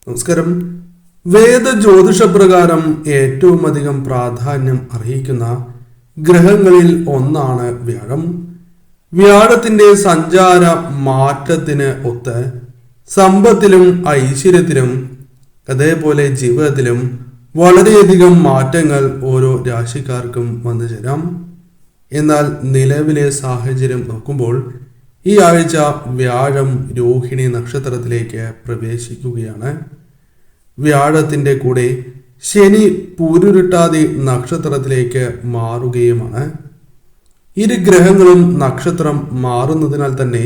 നമസ്കാരം. വേദ ജ്യോതിഷപ്രകാരം ഏറ്റവും അധികം പ്രാധാന്യം അർഹിക്കുന്ന ഗ്രഹങ്ങളിൽ ഒന്നാണ് വ്യാഴം. വ്യാഴത്തിന്റെ സഞ്ചാര മാറ്റത്തിന് ഒത്ത് സമ്പത്തിലും ഐശ്വര്യത്തിലും അതേപോലെ ജീവിതത്തിലും വളരെയധികം മാറ്റങ്ങൾ ഓരോ രാശിക്കാർക്കും വന്നു ചേരാം. എന്നാൽ നിലവിലെ സാഹചര്യം നോക്കുമ്പോൾ ഈ ആഴ്ച വ്യാഴം രോഹിണി നക്ഷത്രത്തിലേക്ക് പ്രവേശിക്കുകയാണ്. വ്യാഴത്തിൻ്റെ കൂടെ ശനി പൂരുരുട്ടാതി നക്ഷത്രത്തിലേക്ക് മാറുകയുമാണ്. ഇരു ഗ്രഹങ്ങളും നക്ഷത്രം മാറുന്നതിനാൽ തന്നെ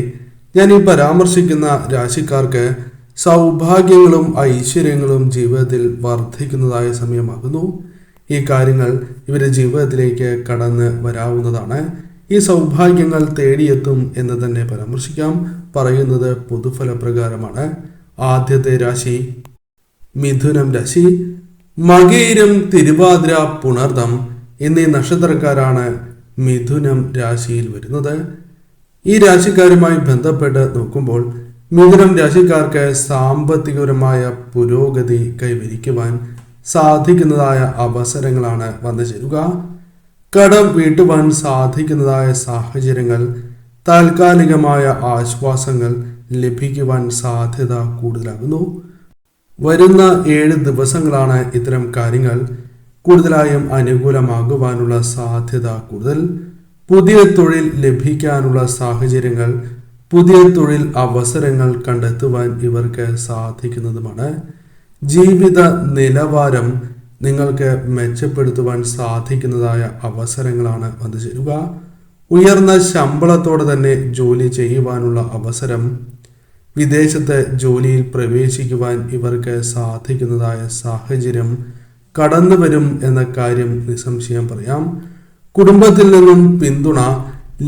ഞാൻ ഈ പരാമർശിക്കുന്ന രാശിക്കാർക്ക് സൗഭാഗ്യങ്ങളും ഐശ്വര്യങ്ങളും ജീവിതത്തിൽ വർദ്ധിക്കുന്നതായ സമയമാകുന്നു. ഈ കാര്യങ്ങൾ ഇവരുടെ ജീവിതത്തിലേക്ക് കടന്ന് വരാവുന്നതാണ്. ഈ സൗഭാഗ്യങ്ങൾ തേടിയെത്തും എന്ന് തന്നെ പരാമർശിക്കാം. പറയുന്നത് പൊതുഫലപ്രകാരമാണ്. ആദ്യത്തെ രാശി മിഥുനം രാശി. മകയിരം, തിരുവാതിര, പുണർദം എന്നീ നക്ഷത്രക്കാരാണ് മിഥുനം രാശിയിൽ വരുന്നത്. ഈ രാശിക്കാരുമായി ബന്ധപ്പെട്ട് നോക്കുമ്പോൾ മിഥുനം രാശിക്കാർക്ക് സാമ്പത്തികപരമായ പുരോഗതി കൈവരിക്കുവാൻ സാധിക്കുന്നതായ അവസരങ്ങളാണ് വന്നു ചേരുക. കടം വീട്ടുവാൻ സാധിക്കുന്നതായ സാഹചര്യങ്ങൾ, താൽക്കാലികമായ ആശ്വാസങ്ങൾ ലഭിക്കുവാൻ സാധ്യത കൂടുതലാകുന്നു. വരുന്ന 7 ദിവസങ്ങളാണ് ഇത്തരം കാര്യങ്ങൾ കൂടുതലായും അനുകൂലമാകുവാനുള്ള സാധ്യത കൂടുതൽ. പുതിയ തൊഴിൽ ലഭിക്കാനുള്ള സാഹചര്യങ്ങൾ, പുതിയ തൊഴിൽ അവസരങ്ങൾ കണ്ടെത്തുവാൻ ഇവർക്ക് സാധിക്കുന്നതുമാണ്. ജീവിത നിലവാരം നിങ്ങൾക്ക് മെച്ചപ്പെടുത്തുവാൻ സാധിക്കുന്നതായ അവസരങ്ങളാണ് വന്നു ചേരുക. ഉയർന്ന ശമ്പളത്തോടെ തന്നെ ജോലി ചെയ്യുവാനുള്ള അവസരം, വിദേശത്ത് ജോലിയിൽ പ്രവേശിക്കുവാൻ ഇവർക്ക് സാധിക്കുന്നതായ സാഹചര്യം കടന്നു വരും എന്ന കാര്യം നിസ്സംശയം പറയാം. കുടുംബത്തിൽ നിന്നും പിന്തുണ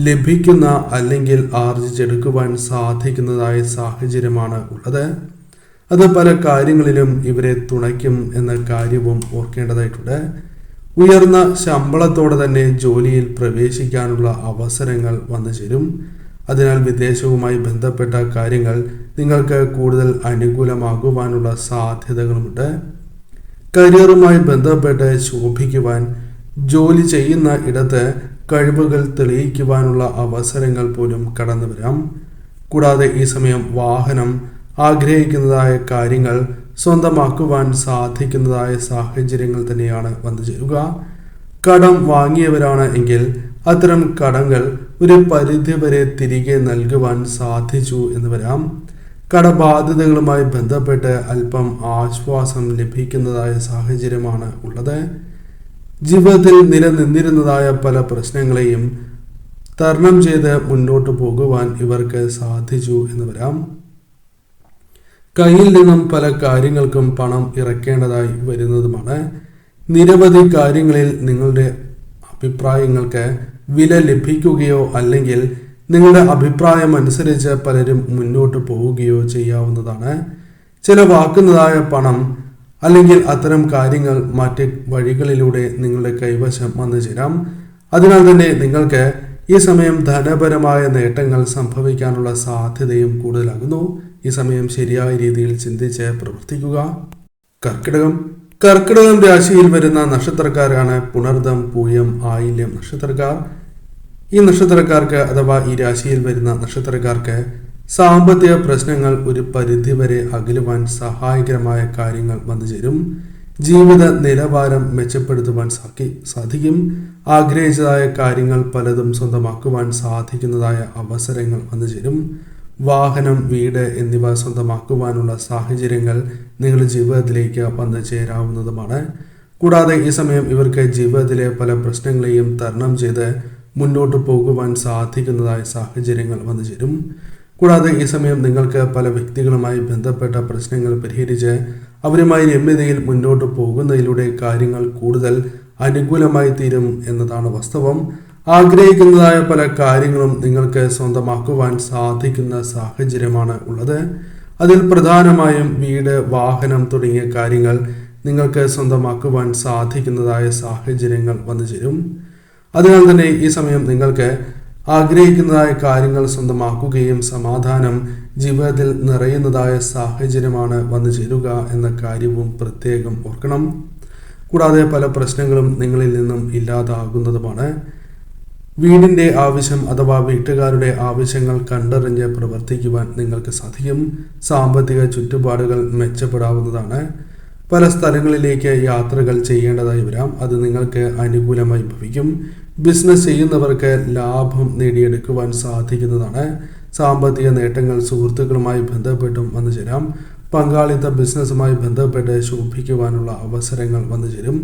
ലഭിക്കുന്ന അല്ലെങ്കിൽ ആർജിച്ചെടുക്കുവാൻ സാധിക്കുന്നതായ സാഹചര്യമാണ് ഉള്ളത്. അത് പല കാര്യങ്ങളിലും ഇവരെ തുണയ്ക്കും എന്ന കാര്യവും ഓർക്കേണ്ടതായിട്ടുണ്ട്. ഉയർന്ന ശമ്പളത്തോടെ തന്നെ ജോലിയിൽ പ്രവേശിക്കാനുള്ള അവസരങ്ങൾ വന്നു ചേരും. അതിനാൽ വിദേശവുമായി ബന്ധപ്പെട്ട കാര്യങ്ങൾ നിങ്ങൾക്ക് കൂടുതൽ അനുകൂലമാകുവാനുള്ള സാധ്യതകളുമുണ്ട്. കരിയറുമായി ബന്ധപ്പെട്ട് ശോഭിക്കുവാൻ, ജോലി ചെയ്യുന്ന ഇടത്ത് കഴിവുകൾ തെളിയിക്കുവാനുള്ള അവസരങ്ങൾ പോലും കടന്നു വരാം. കൂടാതെ ഈ സമയം വാഹനം ആഗ്രഹിക്കുന്നതായ കാര്യങ്ങൾ സ്വന്തമാക്കുവാൻ സാധിക്കുന്നതായ സാഹചര്യങ്ങൾ തന്നെയാണ് വന്നു ചേരുക. കടം വാങ്ങിയവരാണ് എങ്കിൽ അത്തരം കടങ്ങൾ ഒരു പരിധിവരെ തിരികെ നൽകുവാൻ സാധിച്ചു എന്ന് വരാം. കടബാധ്യതകളുമായി ബന്ധപ്പെട്ട് അല്പം ആശ്വാസം ലഭിക്കുന്നതായ സാഹചര്യമാണ് ഉള്ളത്. ജീവിതത്തിൽ നിലനിന്നിരുന്നതായ പല പ്രശ്നങ്ങളെയും തരണം ചെയ്ത് മുന്നോട്ട് പോകുവാൻ ഇവർക്ക് സാധിച്ചു എന്ന് വരാം. കയ്യിൽ നിന്നും പല കാര്യങ്ങൾക്കും പണം ഇറക്കേണ്ടതായി വരുന്നതുമാണ്. നിരവധി കാര്യങ്ങളിൽ നിങ്ങളുടെ അഭിപ്രായങ്ങൾക്ക് വില ലഭിക്കുകയോ അല്ലെങ്കിൽ നിങ്ങളുടെ അഭിപ്രായം അനുസരിച്ച് പലരും മുന്നോട്ട് പോവുകയോ ചെയ്യാവുന്നതാണ്. ചിലവാക്കുന്നതായ പണം അല്ലെങ്കിൽ അത്തരം കാര്യങ്ങൾ മറ്റ് വഴികളിലൂടെ നിങ്ങളുടെ കൈവശം വന്നു ചേരാം. അതിനാൽ തന്നെ നിങ്ങൾക്ക് ഈ സമയം ധനപരമായ നേട്ടങ്ങൾ സംഭവിക്കാനുള്ള സാധ്യതയും കൂടുതലാകുന്നു. ഈ സമയം ശരിയായ രീതിയിൽ ചിന്തിച്ച് പ്രവർത്തിക്കുക. കർക്കിടകം രാശിയിൽ വരുന്ന നക്ഷത്രക്കാരാണ് പുണർദം, പൂയം, ആയില്യം നക്ഷത്രക്കാർ. ഈ നക്ഷത്രക്കാർക്ക് അഥവാ ഈ രാശിയിൽ വരുന്ന നക്ഷത്രക്കാർക്ക് സാമ്പത്തിക പ്രശ്നങ്ങൾ ഒരു പരിധിവരെ അകലുവാൻ സഹായകരമായ കാര്യങ്ങൾ വന്നു ചേരും. ജീവിത നിലവാരം മെച്ചപ്പെടുത്തുവാൻ സാധിക്കും. ആഗ്രഹിച്ചതായ കാര്യങ്ങൾ പലതും സ്വന്തമാക്കുവാൻ സാധിക്കുന്നതായ അവസരങ്ങൾ വന്നു ചേരും. വാഹനം, വീട് എന്നിവ സ്വന്തമാക്കുവാനുള്ള സാഹചര്യങ്ങൾ നിങ്ങളുടെ ജീവിതത്തിലേക്ക് വന്നു ചേരാവുന്നതുമാണ്. കൂടാതെ ഈ സമയം ഇവർക്ക് ജീവിതത്തിലെ പല പ്രശ്നങ്ങളെയും തരണം ചെയ്ത് മുന്നോട്ട് പോകുവാൻ സാധിക്കുന്നതായ സാഹചര്യങ്ങൾ വന്നു ചേരും. കൂടാതെ ഈ സമയം നിങ്ങൾക്ക് പല വ്യക്തികളുമായി ബന്ധപ്പെട്ട പ്രശ്നങ്ങൾ പരിഹരിച്ച് അവരുമായി രമ്യതയിൽ മുന്നോട്ട് പോകുന്നതിലൂടെ കാര്യങ്ങൾ കൂടുതൽ അനുകൂലമായി തീരും എന്നതാണ് വാസ്തവം. ആഗ്രഹിക്കുന്നതായ പല കാര്യങ്ങളും നിങ്ങൾക്ക് സ്വന്തമാക്കുവാൻ സാധിക്കുന്ന സാഹചര്യമാണ് ഉള്ളത്. അതിൽ പ്രധാനമായും വീട്, വാഹനം തുടങ്ങിയ കാര്യങ്ങൾ നിങ്ങൾക്ക് സ്വന്തമാക്കുവാൻ സാധിക്കുന്നതായ സാഹചര്യങ്ങൾ വന്നു ചേരും. അതിനാൽ തന്നെ ഈ സമയം നിങ്ങൾക്ക് ആഗ്രഹിക്കുന്നതായ കാര്യങ്ങൾ സ്വന്തമാക്കുകയും സമാധാനം ജീവിതത്തിൽ നിറയുന്നതായ സാഹചര്യമാണ് വന്നു ചേരുക എന്ന കാര്യവും പ്രത്യേകം ഓർക്കണം. കൂടാതെ പല പ്രശ്നങ്ങളും നിങ്ങളിൽ നിന്നും ഇല്ലാതാകുന്നതുമാണ്. വീടിൻ്റെ ആവശ്യം അഥവാ വീട്ടുകാരുടെ ആവശ്യങ്ങൾ കണ്ടറിഞ്ഞ് പ്രവർത്തിക്കുവാൻ നിങ്ങൾക്ക് സാധിക്കും. സാമ്പത്തിക ചുറ്റുപാടുകൾ മെച്ചപ്പെടാവുന്നതാണ്. പല സ്ഥലങ്ങളിലേക്ക് യാത്രകൾ ചെയ്യേണ്ടതായി വരാം. അത് നിങ്ങൾക്ക് അനുകൂലമായി ഭവിക്കും. ബിസിനസ് ചെയ്യുന്നവർക്ക് ലാഭം നേടിയെടുക്കുവാൻ സാധിക്കുന്നതാണ്. സാമ്പത്തിക നേട്ടങ്ങൾ സുഹൃത്തുക്കളുമായി ബന്ധപ്പെട്ടും വന്നു ചേരാം. പങ്കാളിത്ത ബിസിനസ്സുമായി ബന്ധപ്പെട്ട് ശോഭിക്കുവാനുള്ള അവസരങ്ങൾ വന്നു ചേരും.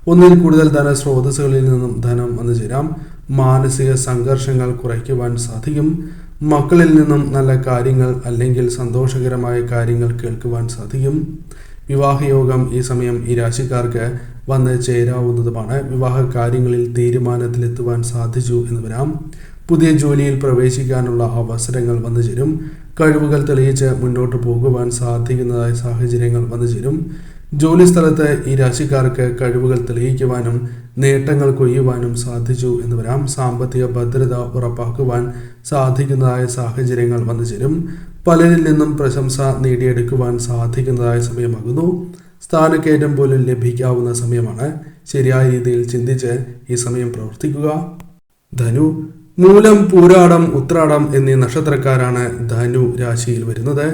ഒന്നിൽ കൂടുതൽ ധനസ്രോതസ്സുകളിൽ നിന്നും ധനം വന്നു ചേരാം. മാനസിക സംഘർഷങ്ങൾ കുറയ്ക്കുവാൻ സാധിക്കും. മക്കളിൽ നിന്നും നല്ല കാര്യങ്ങൾ അല്ലെങ്കിൽ സന്തോഷകരമായ കാര്യങ്ങൾ കേൾക്കുവാൻ സാധിക്കും. വിവാഹയോഗം ഈ സമയം ഈ രാശിക്കാർക്ക് വന്ന് ചേരാവുന്നതുമാണ്. വിവാഹ കാര്യങ്ങളിൽ തീരുമാനത്തിലെത്തുവാൻ സാധിച്ചു എന്ന് വരാം. പുതിയ ജോലിയിൽ പ്രവേശിക്കാനുള്ള അവസരങ്ങൾ വന്നു ചേരും. കഴിവുകൾ തെളിയിച്ച് മുന്നോട്ട് പോകുവാൻ സാധിക്കുന്നതായ സാഹചര്യങ്ങൾ വന്നു ചേരും. ജോലി സ്ഥലത്ത് ഈ രാശിക്കാർക്ക് കഴിവുകൾ തെളിയിക്കുവാനും നേട്ടങ്ങൾ കൊയ്യുവാനും സാധിച്ചു എന്ന് വരാം. സാമ്പത്തിക ഭദ്രത ഉറപ്പാക്കുവാൻ സാധിക്കുന്നതായ സാഹചര്യങ്ങൾ വന്നു ചേരും. പലരിൽ നിന്നും പ്രശംസ നേടിയെടുക്കുവാൻ സാധിക്കുന്നതായ സമയമാകുന്നു. സ്ഥാനക്കയറ്റം പോലും ലഭിക്കാവുന്ന സമയമാണ്. ശരിയായ രീതിയിൽ ചിന്തിച്ച് ഈ സമയം പ്രവർത്തിക്കുക. ധനു, മൂലം, പൂരാടം, ഉത്രാടം എന്നീ നക്ഷത്രക്കാരാണ് ധനു രാശിയിൽ വരുന്നത്.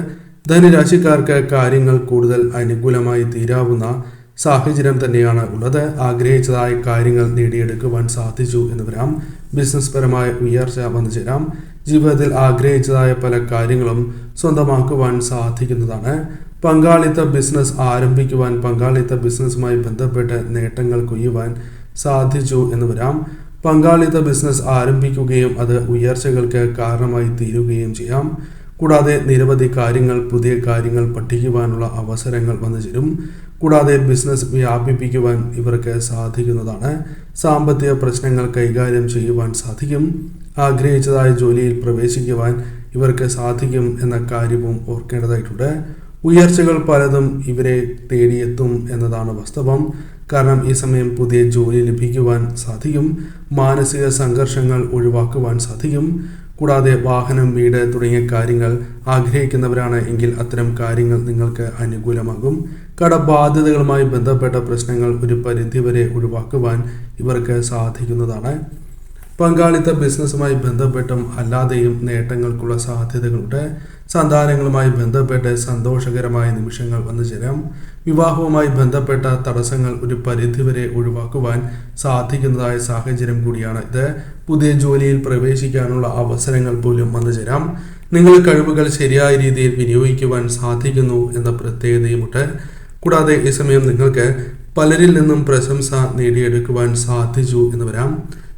ധനുരാശിക്കാർക്ക് കാര്യങ്ങൾ കൂടുതൽ അനുകൂലമായി തീരാവുന്ന സാഹചര്യം തന്നെയാണ് ഉള്ളത്. ആഗ്രഹിച്ചതായ കാര്യങ്ങൾ നേടിയെടുക്കുവാൻ സാധിച്ചു എന്ന് വരാം. ബിസിനസ് പരമായ ഉയർച്ച വന്നു ചേരാം. ജീവിതത്തിൽ ആഗ്രഹിച്ചതായ പല കാര്യങ്ങളും സ്വന്തമാക്കുവാൻ സാധിക്കുന്നതാണ്. പങ്കാളിത്ത ബിസിനസ് ആരംഭിക്കുവാൻ, പങ്കാളിത്ത ബിസിനസ്സുമായി ബന്ധപ്പെട്ട് നേട്ടങ്ങൾ കൊയ്യുവാൻ സാധിച്ചു എന്ന് വരാം. പങ്കാളിത്ത ബിസിനസ് ആരംഭിക്കുകയും അത് ഉയർച്ചകൾക്ക് കാരണമായി തീരുകയും ചെയ്യാം. കൂടാതെ നിരവധി കാര്യങ്ങൾ, പുതിയ കാര്യങ്ങൾ പഠിക്കുവാനുള്ള അവസരങ്ങൾ വന്നു ചേരും. കൂടാതെ ബിസിനസ് വ്യാപിപ്പിക്കുവാൻ ഇവർക്ക് സാധിക്കുന്നതാണ്. സാമ്പത്തിക പ്രശ്നങ്ങൾ കൈകാര്യം ചെയ്യുവാൻ സാധിക്കും. ആഗ്രഹിച്ചതായ ജോലിയിൽ പ്രവേശിക്കുവാൻ ഇവർക്ക് സാധിക്കും എന്ന കാര്യവും ഓർക്കേണ്ടതായിട്ടുണ്ട്. ഉയർച്ചകൾ പലതും ഇവരെ തേടിയെത്തും എന്നതാണ് വാസ്തവം. കാരണം ഈ സമയം പുതിയ ജോലി ലഭിക്കുവാൻ സാധിക്കും. മാനസിക സംഘർഷങ്ങൾ ഒഴിവാക്കുവാൻ സാധിക്കും. കൂടാതെ വാഹനം, വീട് തുടങ്ങിയ കാര്യങ്ങൾ ആഗ്രഹിക്കുന്നവരാണ് എങ്കിൽ അത്തരം കാര്യങ്ങൾ നിങ്ങൾക്ക് അനുകൂലമാകും. കടബാധ്യതകളുമായി ബന്ധപ്പെട്ട പ്രശ്നങ്ങൾ ഒരു പരിധിവരെ ഒഴിവാക്കുവാൻ ഇവർക്ക് സാധിക്കുന്നതാണ്. പങ്കാളിത്ത ബിസിനസ്സുമായി ബന്ധപ്പെട്ടും അല്ലാതെയും നേട്ടങ്ങൾക്കുള്ള സാധ്യതകളുണ്ട്. സന്താനങ്ങളുമായി ബന്ധപ്പെട്ട് സന്തോഷകരമായ നിമിഷങ്ങൾ വന്നു ചേരാം. വിവാഹവുമായി ബന്ധപ്പെട്ട തടസ്സങ്ങൾ ഒരു പരിധിവരെ ഒഴിവാക്കുവാൻ സാധിക്കുന്നതായ സാഹചര്യം കൂടിയാണ് ഇത്. പുതിയ ജോലിയിൽ പ്രവേശിക്കാനുള്ള അവസരങ്ങൾ പോലും വന്നു ചേരാം. നിങ്ങളുടെ കഴിവുകൾ ശരിയായ രീതിയിൽ വിനിയോഗിക്കുവാൻ സാധിക്കുന്നു എന്ന പ്രത്യേകതയുമുണ്ട്. കൂടാതെ ഈ സമയം നിങ്ങൾക്ക് പലരിൽ നിന്നും പ്രശംസ നേടിയെടുക്കുവാൻ സാധിച്ചു എന്ന് വരാം.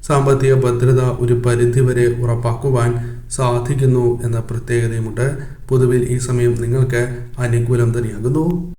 സാമ്പത്തിക ഭദ്രത ഒരു പരിധിവരെ ഉറപ്പാക്കുവാൻ സാധിക്കുന്നു എന്ന പ്രത്യേകതയുമുണ്ട്. പൊതുവിൽ ഈ സമയം നിങ്ങൾക്ക് അനുകൂലം തന്നെയാകുന്നു.